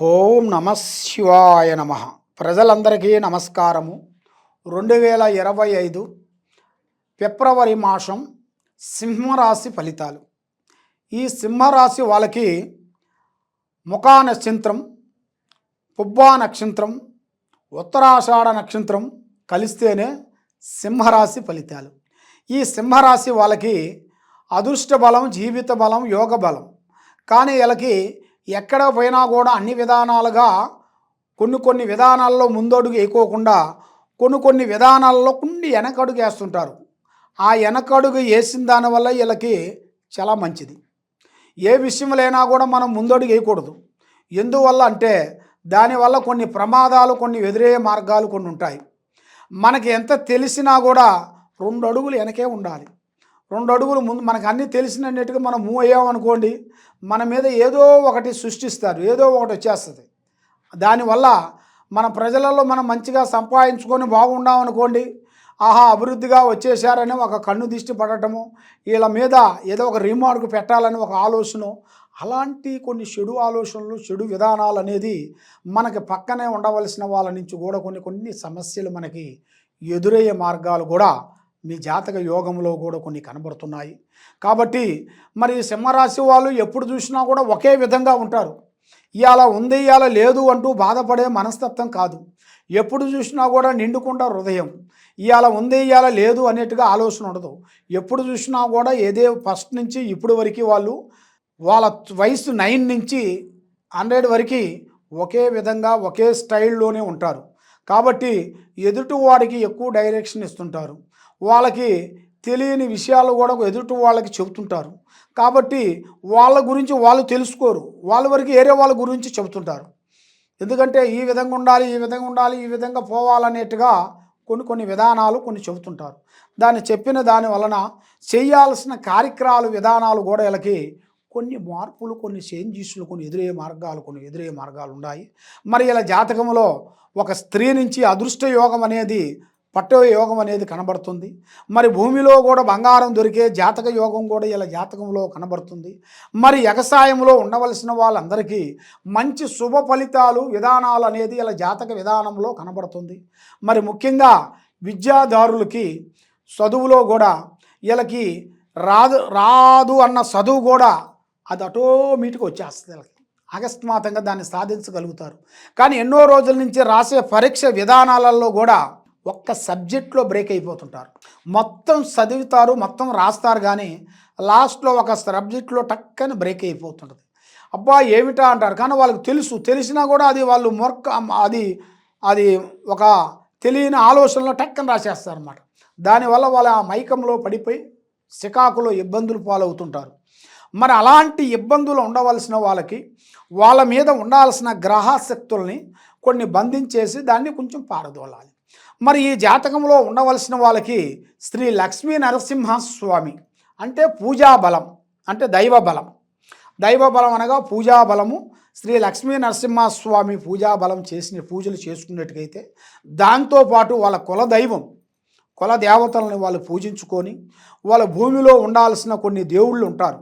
ఓం నమ శివాయ నమ. ప్రజలందరికీ నమస్కారము. 2025 ఫిబ్రవరి మాసం సింహరాశి ఫలితాలు. ఈ సింహరాశి వాళ్ళకి ముఖా నక్షత్రం, పుబ్బా నక్షత్రం, ఉత్తరాషాఢ నక్షత్రం కలిస్తేనే సింహరాశి ఫలితాలు. ఈ సింహరాశి వాళ్ళకి అదృష్ట బలం, జీవిత బలం, యోగ బలం. కానీ వీళ్ళకి ఎక్కడ పోయినా కూడా అన్ని విధానాలుగా కొన్ని విధానాల్లో ముందడుగు వేయకోకుండా కొన్ని విధానాల్లో వెనకడుగు వేస్తుంటారు. ఆ వెనకడుగు వేసిన దానివల్ల వీళ్ళకి చాలా మంచిది. ఏ విషయంలోనైనా కూడా మనం ముందడుగు వేయకూడదు. ఎందువల్ల అంటే దానివల్ల కొన్ని ప్రమాదాలు, కొన్ని ఎదురయ్యే మార్గాలు కొన్ని ఉంటాయి. మనకి ఎంత తెలిసినా కూడా 2 అడుగులు వెనకే ఉండాలి. 2 అడుగులు ముందు మనకు అన్నీ తెలిసినట్టుగా మనం మూవ్ అయ్యామనుకోండి, మన మీద ఏదో ఒకటి సృష్టిస్తారు, ఏదో ఒకటి వచ్చేస్తుంది. దానివల్ల మన ప్రజలలో మనం మంచిగా సంపాదించుకొని బాగుండామనుకోండి, ఆహా అభివృద్ధిగా వచ్చేసారని ఒక కన్ను దిష్టి పడటము, వీళ్ళ మీద ఏదో ఒక రిమార్క్ పెట్టాలని ఒక ఆలోచన, అలాంటి కొన్ని చెడు ఆలోచనలు, చెడు విధానాలు అనేది మనకి పక్కనే ఉండవలసిన వాళ్ళ నుంచి కూడా కొన్ని సమస్యలు మనకి ఎదురయ్యే మార్గాలు కూడా మీ జాతక యోగంలో కూడా కొన్ని కనబడుతున్నాయి. కాబట్టి మరి సింహరాశి వాళ్ళు ఎప్పుడు చూసినా కూడా ఒకే విధంగా ఉంటారు. ఇవాళ ఉంది ఇవాళ లేదు అంటూ బాధపడే మనస్తత్వం కాదు. ఎప్పుడు చూసినా కూడా నిండుకుండా హృదయం. ఇవాళ ఉంది ఇవాళ లేదు అనేట్టుగా ఆలోచన ఉండదు. ఎప్పుడు చూసినా కూడా ఏదే ఫస్ట్ నుంచి ఇప్పుడు వరకు వాళ్ళ వయసు 9 నుంచి 100 వరకు ఒకే విధంగా ఒకే స్టైల్లోనే ఉంటారు. కాబట్టి ఎదుటి వాడికి ఎక్కువ డైరెక్షన్ ఇస్తుంటారు. వాళ్ళకి తెలియని విషయాలు కూడా ఎదుటి వాళ్ళకి చెబుతుంటారు. కాబట్టి వాళ్ళ గురించి వాళ్ళు తెలుసుకోరు, వాళ్ళ వరకు ఏరే వాళ్ళ గురించి చెబుతుంటారు. ఎందుకంటే ఈ విధంగా ఉండాలి, ఈ విధంగా ఉండాలి, ఈ విధంగా పోవాలనేట్టుగా కొన్ని విధానాలు కొన్ని చెబుతుంటారు. దాన్ని చెప్పిన దాని వలన చేయాల్సిన కార్యక్రమాలు విధానాలు కూడా వీళ్ళకి కొన్ని మార్పులు, కొన్ని చేంజెస్లు, కొన్ని ఎదురయ్యే మార్గాలు ఉన్నాయి. మరి ఇలా జాతకంలో ఒక స్త్రీ నుంచి అదృష్ట యోగం అనేది, పట్టే యోగం అనేది కనబడుతుంది. మరి భూమిలో కూడా బంగారం దొరికే జాతక యోగం కూడా ఇలా జాతకంలో కనబడుతుంది. మరి వ్యవసాయంలో ఉండవలసిన వాళ్ళందరికీ మంచి శుభ ఫలితాలు, విధానాలు అనేది ఇలా జాతక విధానంలో కనబడుతుంది. మరి ముఖ్యంగా విద్యాదారులకి చదువులో కూడా వీళ్ళకి రాదు అన్న చదువు కూడా అది ఆటోమేటిక్గా వచ్చేస్తుంది. వీళ్ళకి అకస్మాత్తుగా దాన్ని సాధించగలుగుతారు. కానీ ఎన్నో రోజుల నుంచి రాసే పరీక్ష విధానాలలో కూడా ఒక్క సబ్జెక్ట్లో బ్రేక్ అయిపోతుంటారు. మొత్తం చదువుతారు, మొత్తం రాస్తారు, కానీ లాస్ట్లో ఒక సబ్జెక్ట్లో టక్కని బ్రేక్ అయిపోతుంటుంది. అబ్బా ఏమిటా అంటారు, కానీ వాళ్ళకి తెలిసినా కూడా అది వాళ్ళు అది ఒక తెలియని ఆలోచనలో టక్కని రాసేస్తారు అన్నమాట. దానివల్ల వాళ్ళ ఆ మైకంలో పడిపోయి సికాకులో ఇబ్బందులు పాలవుతుంటారు. మరి అలాంటి ఇబ్బందులు ఉండవలసిన వాళ్ళకి వాళ్ళ మీద ఉండాల్సిన గ్రహశక్తుల్ని కొన్ని బంధించేసి దాన్ని కొంచెం పారదోలాలి. మరి ఈ జాతకంలో ఉండవలసిన వాళ్ళకి శ్రీ లక్ష్మీ నరసింహస్వామి అంటే పూజా బలం, అంటే దైవ బలం అనగా పూజా బలము. శ్రీ లక్ష్మీ నరసింహస్వామి పూజా బలం పూజలు చేసుకున్నట్టుగైతే దాంతోపాటు వాళ్ళ కుల దేవతలను వాళ్ళు పూజించుకొని, వాళ్ళ భూమిలో ఉండాల్సిన కొన్ని దేవుళ్ళు ఉంటారు.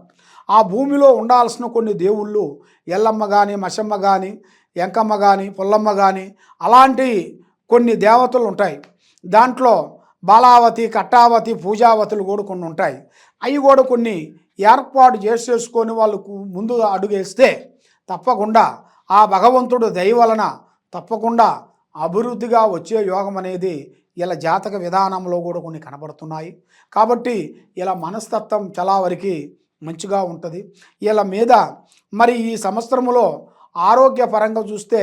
ఆ భూమిలో ఉండాల్సిన కొన్ని దేవుళ్ళు ఎల్లమ్మ కానీ, మశమ్మ కానీ, ఎంకమ్మ కానీ, పుల్లమ్మ కానీ అలాంటి కొన్ని దేవతలు ఉంటాయి. దాంట్లో బాలావతి, కట్టావతి, పూజావతులు కూడా కొన్ని ఉంటాయి. అవి కూడా కొన్ని ఏర్పాటు చేసేసుకొని వాళ్ళకు ముందు అడుగేస్తే తప్పకుండా ఆ భగవంతుడు దయ వలన తప్పకుండా అభివృద్ధిగా వచ్చే యోగం అనేది ఇలా జాతక విధానంలో కూడా కొన్ని కనబడుతున్నాయి. కాబట్టి ఇలా మనస్తత్వం చాలా వరకు మంచిగా ఉంటుంది. ఇలా మీద మరి ఈ సంవత్సరంలో ఆరోగ్యపరంగా చూస్తే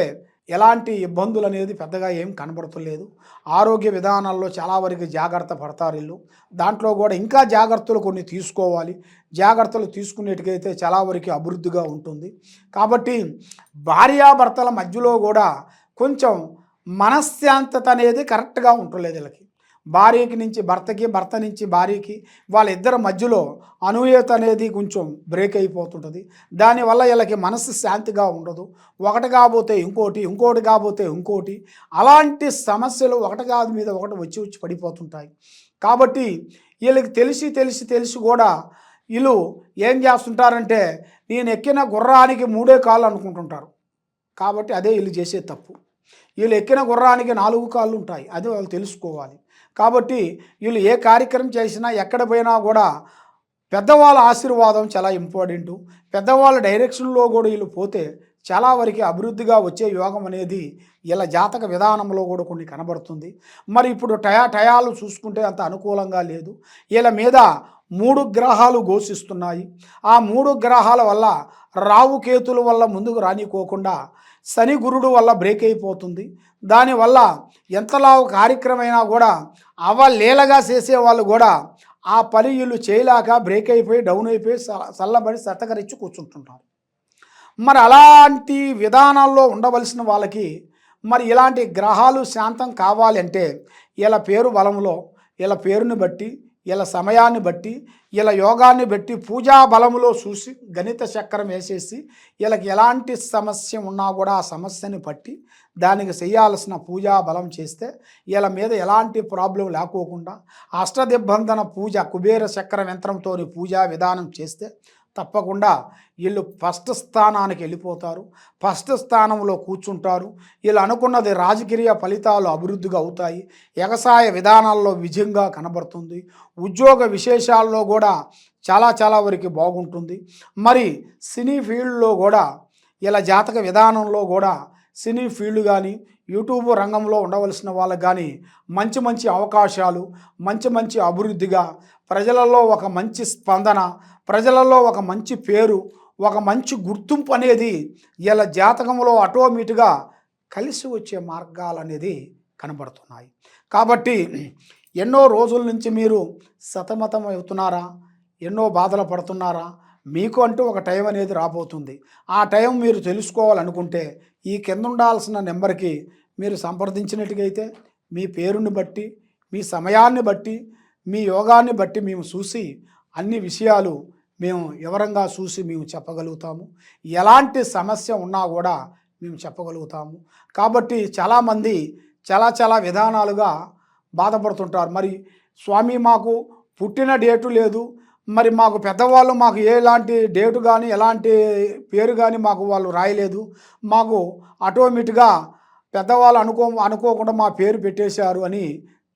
ఎలాంటి ఇబ్బందులు అనేది పెద్దగా ఏం కనబడతలేదు. ఆరోగ్య విధానాల్లో చాలా వరకు జాగ్రత్త పడతారు వీళ్ళు. దాంట్లో కూడా ఇంకా జాగ్రత్తలు కొన్ని తీసుకోవాలి. జాగ్రత్తలు తీసుకునేట్టుకైతే చాలా వరకు అభివృద్ధిగా ఉంటుంది. కాబట్టి భార్యాభర్తల మధ్యలో కూడా కొంచెం మనశ్శాంతత అనేది కరెక్ట్గా ఉండలేదు వీళ్ళకి. భార్యకి నుంచి భర్తకి, భర్త నుంచి భార్యకి, వాళ్ళిద్దరి మధ్యలో అనూహ్యత అనేది కొంచెం బ్రేక్ అయిపోతుంటుంది. దానివల్ల వీళ్ళకి మనసు శాంతిగా ఉండదు. ఒకటి కాబోతే ఇంకోటి కాబోతే ఇంకోటి, అలాంటి సమస్యలు ఒకటి కాదు మీద ఒకటి వచ్చి పడిపోతుంటాయి. కాబట్టి వీళ్ళకి తెలిసి కూడా వీళ్ళు ఏం చేస్తుంటారంటే, నేను ఎక్కిన గుర్రానికి 3 కాళ్ళు అనుకుంటుంటారు. కాబట్టి అదే వీళ్ళు చేసే తప్పు. వీళ్ళు ఎక్కిన గుర్రానికి 4 కాళ్ళు ఉంటాయి. అది వాళ్ళు తెలుసుకోవాలి. కాబట్టి వీళ్ళు ఏ కార్యక్రమం చేసినా ఎక్కడ పోయినా కూడా పెద్దవాళ్ళ ఆశీర్వాదం చాలా ఇంపార్టెంటు. పెద్దవాళ్ళ డైరెక్షన్‌లో కూడా వీళ్ళు పోతే చాలా వరకు అభివృద్ధిగా వచ్చే యోగం అనేది వీళ్ళ జాతక విధానంలో కూడా కొన్ని కనబడుతుంది. మరి ఇప్పుడు టయాలు చూసుకుంటే అంత అనుకూలంగా లేదు. వీళ్ళ మీద 3 గ్రహాలు ఘోషిస్తున్నాయి. ఆ 3 గ్రహాల వల్ల రాహు కేతుల వల్ల ముందుకు రానికోకుండా శని గురుడు వల్ల బ్రేక్ అయిపోతుంది. దానివల్ల ఎంతలా కార్యక్రమైనా కూడా అవలీలగా చేసేవాళ్ళు కూడా ఆ పని వీళ్ళు చేయలేక బ్రేక్ అయిపోయి డౌన్ అయిపోయి చల్లబడి సతకరించి కూర్చుంటుంటారు. మరి అలాంటి విధానాల్లో ఉండవలసిన వాళ్ళకి మరి ఇలాంటి గ్రహాలు శాంతం కావాలంటే వీళ్ళ పేరు బలంలో, వీళ్ళ పేరుని బట్టి, వీళ్ళ సమయాన్ని బట్టి, వీళ్ళ యోగాన్ని బట్టి పూజా బలములో చూసి గణిత చక్రం వేసేసి వీళ్ళకి ఎలాంటి సమస్య ఉన్నా కూడా ఆ సమస్యని బట్టి దానికి చేయాల్సిన పూజా బలం చేస్తే వీళ్ళ మీద ఎలాంటి ప్రాబ్లం లేకోకుండా అష్టదిబ్బంధన పూజ కుబేర చక్రం యంత్రంతో పూజా విధానం చేస్తే తప్పకుండా వీళ్ళు ఫస్ట్ స్థానానికి వెళ్ళిపోతారు. ఫస్ట్ స్థానంలో కూర్చుంటారు. వీళ్ళు అనుకున్నది రాజకీయ ఫలితాలు అభివృద్ధిగా అవుతాయి. వ్యవసాయ విధానాల్లో విజయంగా కనబడుతుంది. ఉద్యోగ విశేషాల్లో కూడా చాలా వరకు బాగుంటుంది. మరి సినీ ఫీల్డ్లో కూడా ఇలా జాతక విధానంలో కూడా సినీ ఫీల్డ్ కానీ యూట్యూబ్ రంగంలో ఉండవలసిన వాళ్ళకి కానీ మంచి అవకాశాలు, మంచి అభివృద్ధిగా ప్రజలలో ఒక మంచి స్పందన, ప్రజలలో ఒక మంచి పేరు, ఒక మంచి గుర్తింపు అనేది వీళ్ళ జాతకంలో ఆటోమేటిక్గా కలిసి వచ్చే మార్గాలు అనేది కనబడుతున్నాయి. కాబట్టి ఎన్నో రోజుల నుంచి మీరు సతమతం అవుతున్నారా, ఎన్నో బాధలు పడుతున్నారా, మీకు అంటూ ఒక టైం అనేది రాబోతుంది. ఆ టైం మీరు తెలుసుకోవాలనుకుంటే ఈ కింద ఉండాల్సిన నెంబర్కి మీరు సంప్రదించినట్టుగైతే మీ పేరుని బట్టి, మీ సమయాన్ని బట్టి, మీ యోగాన్ని బట్టి మేము చూసి అన్ని విషయాలు మేము వివరంగా చూసి మేము చెప్పగలుగుతాము. ఎలాంటి సమస్య ఉన్నా కూడా మేము చెప్పగలుగుతాము. కాబట్టి చాలామంది చాలా విధానాలుగా బాధపడుతుంటారు. మరి స్వామి మాకు పుట్టిన డేటు లేదు, మరి మాకు పెద్దవాళ్ళు మాకు ఎలాంటి డేటు కానీ ఎలాంటి పేరు కానీ మాకు వాళ్ళు రాయలేదు, మాకు ఆటోమేటిక్గా పెద్దవాళ్ళు అనుకోకుండా మా పేరు పెట్టేశారు అని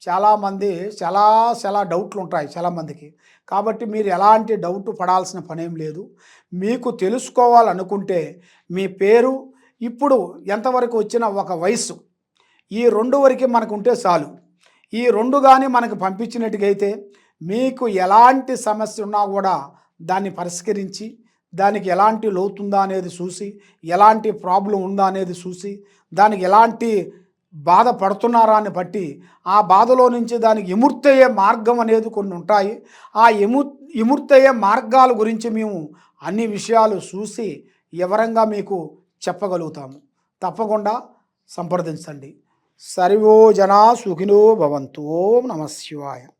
చాలామంది చాలా డౌట్లు ఉంటాయి చాలామందికి. కాబట్టి మీరు ఎలాంటి డౌట్ పడాల్సిన పనేం లేదు. మీకు తెలుసుకోవాలనుకుంటే మీ పేరు ఇప్పుడు ఎంతవరకు వచ్చిన ఒక వయసు ఈ 2 వరకు మనకు ఉంటే చాలు. ఈ 2 కానీ మనకు పంపించినట్టుగైతే మీకు ఎలాంటి సమస్య ఉన్నా కూడా దాన్ని పరిష్కరించి దానికి ఎలాంటి లోతుందా అనేది చూసి, ఎలాంటి ప్రాబ్లం ఉందా అనేది చూసి, దానికి ఎలాంటి బాధపడుతున్నారా అని బట్టి ఆ బాధలో నుంచి దానికి విముక్తయ్యే మార్గం అనేది కొన్ని ఉంటాయి. ఆ విముక్తయ్యే మార్గాల గురించి మేము అన్ని విషయాలు చూసి వివరంగా మీకు చెప్పగలుగుతాము. తప్పకుండా సంప్రదించండి. సర్వో జనా సుఖినో భవంతు. ఓం నమః శివాయ.